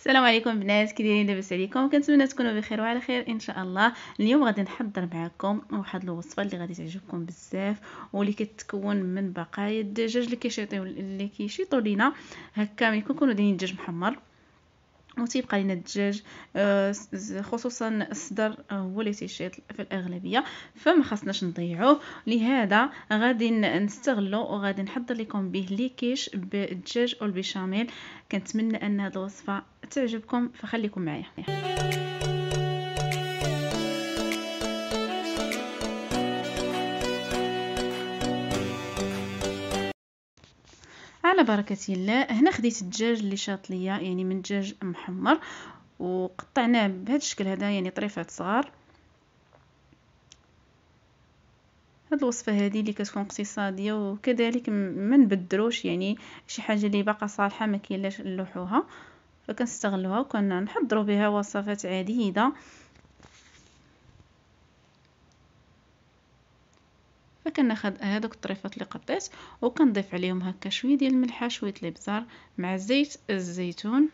السلام عليكم بنات، كي دايرين؟ لاباس عليكم؟ كنتمنى تكونوا بخير وعلى خير ان شاء الله. اليوم غادي نحضر معكم واحد الوصفه اللي غادي تعجبكم بزاف، واللي كتكون من بقايا الدجاج اللي كيشيطوا لينا هكا ملي كنكونوا دايرين الدجاج محمر وتيبقى لينا الدجاج. خصوصا الصدر هو اللي تيشيط في الاغلبيه، فما خاصناش نضيعوه. لهذا غادي نستغلو وغادي نحضر لكم به ليكيش بالدجاج او البيشاميل. كنتمنى ان هذه الوصفه تعجبكم، فخليكم معايا. على بركه الله. هنا خديت الدجاج اللي شاط ليا، يعني من دجاج محمر، وقطعناه بهذا الشكل هذا، يعني طريفات صغار. هاد الوصفه هذه اللي كتكون اقتصاديه، وكذلك ما نبدروش، يعني شي حاجه اللي باقا صالحه ما كاينلاش نلوحوها، فكنستغلوها وكنا نحضروا بها وصفات عديده. فكناخذ هذوك الطريفات اللي قطيت وكنضيف عليهم هكا شويه ديال الملحه، شويه الابزار مع زيت الزيتون.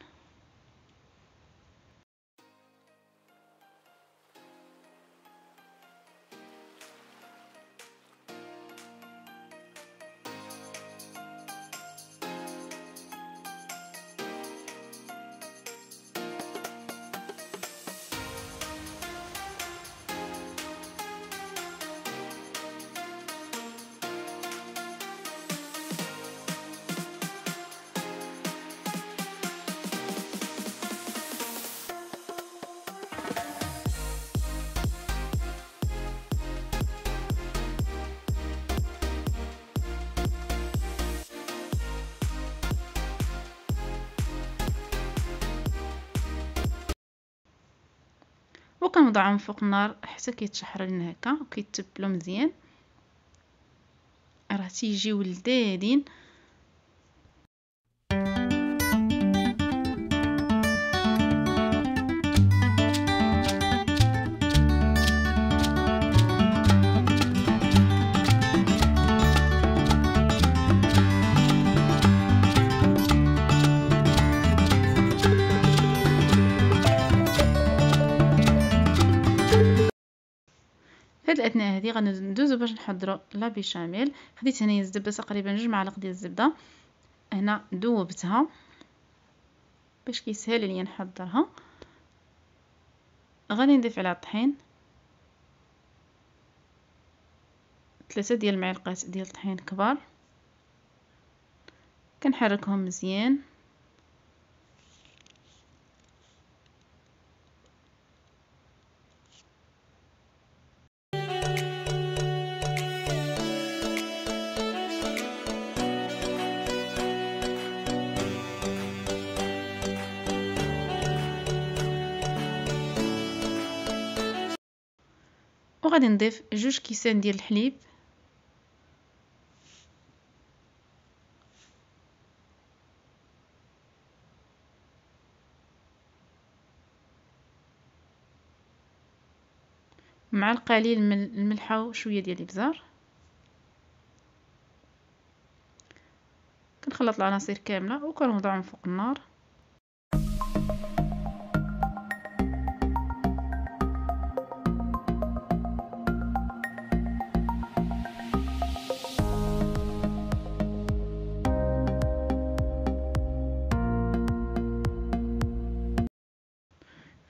وكنوضعهم فوق النار حتى كيتشحروا لنا هكا وكيتبلوا مزيان، راه تيجيو لذاذين. في هذه الاثناء هذه غندوزو باش نحضروا لا بيشاميل. خديت هنايا الزبده تقريبا 2 معالق ديال الزبده، هنا ذوبتها باش كيسهل ليا نحضرها. غادي نضيف عليها الطحين، 3 ديال المعالق ديال الطحين كبار، كنحركهم مزيان. وغادي نضيف 2 كيسان ديال الحليب، مع القليل من الملحه وشويه ديال الابزار. كنخلط العناصر كامله وكنوضعهم فوق النار.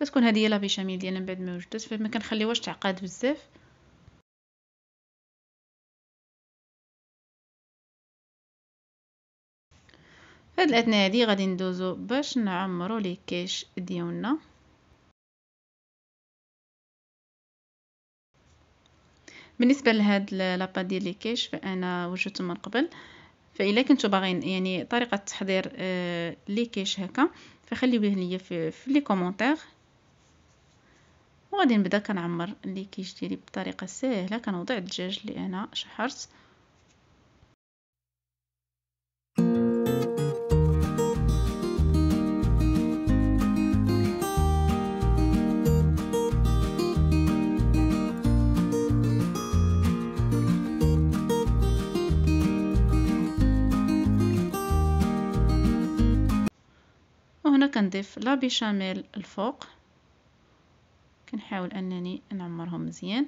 كتكون هذه هي لا بيشاميل ديالنا من بعد ما وجدت، فما كنخليوهاش تعقد بزاف. هاد الاثناء هذه غادي ندوزو باش نعمروا لي كيش ديالنا. بالنسبه لهاد لابا ديال لي كيش فانا وجدته من قبل، فإلا كنتو باغيين يعني طريقه تحضير لي كيش هكا فخليوه ليا في لي كومونتير. وغادي نبدا كنعمر لي كيش ديالي بطريقه سهله. كنوضع الدجاج اللي انا شحرت، كنضيف لا بيشاميل الفوق، كنحاول انني نعمرهم مزيان.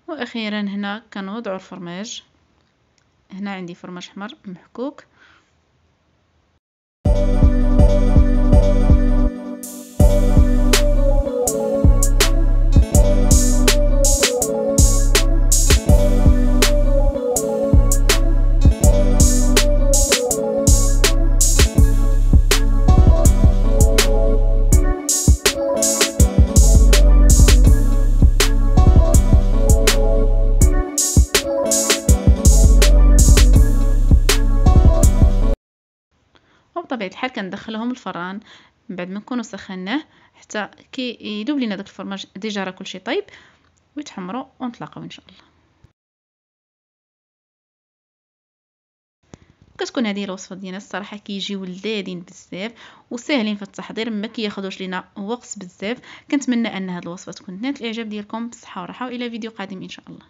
واخيرا هنا كنوضعوا الفرماج. هنا عندي فرماج احمر محكوك. وبطبيعه الحال كندخلهم الفران من بعد ما نكونوا سخناه حتى كي يذوب لينا داك الفرماج. ديجا راه كلشي طيب ويتحمروا ونتلاقاو ان شاء الله. كتكون هذه الوصفه ديالنا الصراحه كيجيو لذاذين بزاف وساهلين في التحضير، ما كياخذوش لينا وقت بزاف. كنتمنى ان هذه الوصفه تكون نالت الاعجاب ديالكم. بالصحه والراحه والى فيديو قادم ان شاء الله.